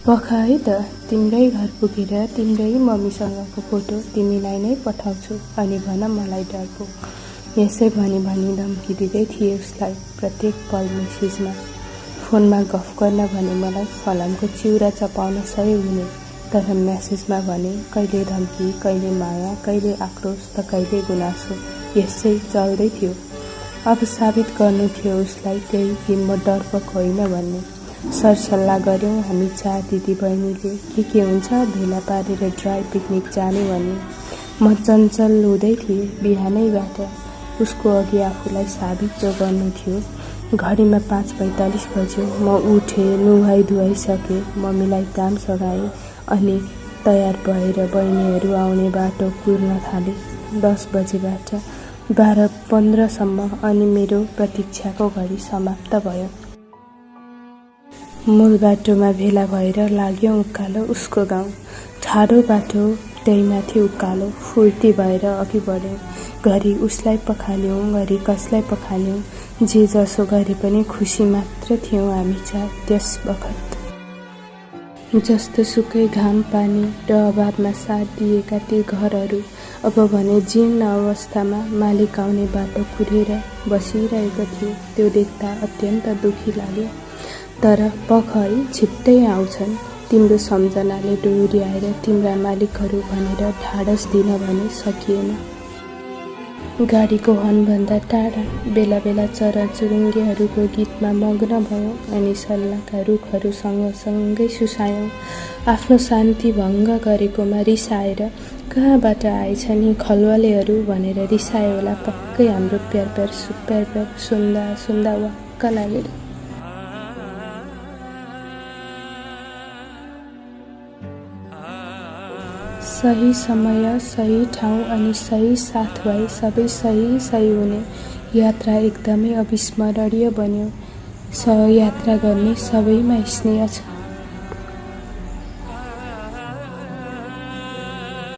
पख है त तिम्रै घर पुगेर तिम्रै मम्मीसँगको फोटो तिमीलाई नै पठाउँछु अनि भन मलाई डर पो। यसै भनी धम्की दिँदै थिए उसलाई प्रत्येक पल मेसेजमा। फोनमा गफ गर्न भने मलाई फलामको चिउरा चपाउन सहयोग हुने, तर मेसेजमा भने कहिले धम्की, कहिले माया, कहिले आक्रोश त कहिले गुनासो, यसै चल्दै थियो। अब साबित गर्नु थियो उसलाई त्यही कि म डरपक होइन भन्ने। सरसल्लाह गऱ्यौँ हामी 4 दिदी बहिनीले के हुन्छ भेला पारेर ड्राई पिकनिक जाने भन्ने। म चञ्चल हुँदै थिएँ बिहानैबाट। उसको अघि आफूलाई साबित जो गर्नु थियो। घडीमा 5:45 बज्यो। म उठेँ, नुहाई धुवाइसकेँ, मम्मीलाई काम सघाएँ अनि तयार भएर बहिनीहरू आउने बाटो कुर्न थालेँ। 10 बजेबाट 12:15 सम्म अनि मेरो प्रतीक्षाको घडी समाप्त भयो। मूल बाटोमा भेला भएर लाग्यौं उकालो उसको गाउँ। ठाडो बाटो, त्यहीमाथि उकालो, फुर्ती भएर अघि बढ्यौं। घरि उसलाई पखाल्यौं, घरि कसलाई पखाल्यौं, जे जसो गरे पनि खुसी मात्र थियौं हामी 4 त्यस बखत। जस्तो सुकै घाम पानी र अभावमा साथ दिएका ती घरहरू अब भने जीर्ण अवस्थामा मालिक आउने बाटो कुरेर बसिरहेको थियो। त्यो देख्दा अत्यन्त दुखी लाग्यो। तर पख है छिट्टै आउँछन्, तिम्रो सम्झनाले डोर्याएर तिम्रा मालिकहरू भनेर ढाडस दिन भने सकिएन। गाडीको हर्नभन्दा टाढा बेला बेला चराचुरुङ्गीहरूको गीतमा मग्न भयौँ अनि सल्लाहका रुखहरू सँगसँगै सुसायौँ। आफ्नो शान्ति भङ्ग गरेकोमा रिसाएर कहाँबाट आएछन् यी खलवलेहरू भनेर रिसाए होला पक्कै हाम्रो प्यार सुन्दा सुन्दा वाक्क लागेर। सही समय, सही ठाउँ अनि सही साथ भए सबै सही हुने। यात्रा एकदमै अविस्मरणीय बन्यो। सहयात्रा गर्ने सबैमा स्नेह छ।